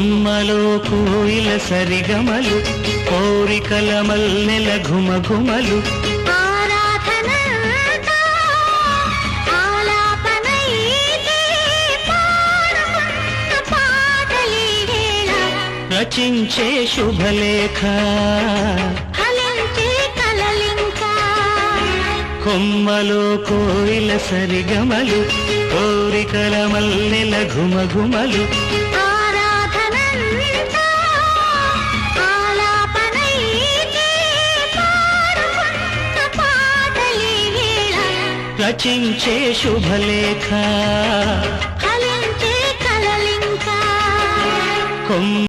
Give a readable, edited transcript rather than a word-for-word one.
కొమ్మలో కోయిల సరిగమలు కోరికల మల్లెల ఘుమఘుమలు రచించే శుభలేఖ కొమ్మలో కోయిల సరిగమలు కోరికల మల్లెల ఘుమఘుమలు రచించే శుభలేఖ కొమ్మ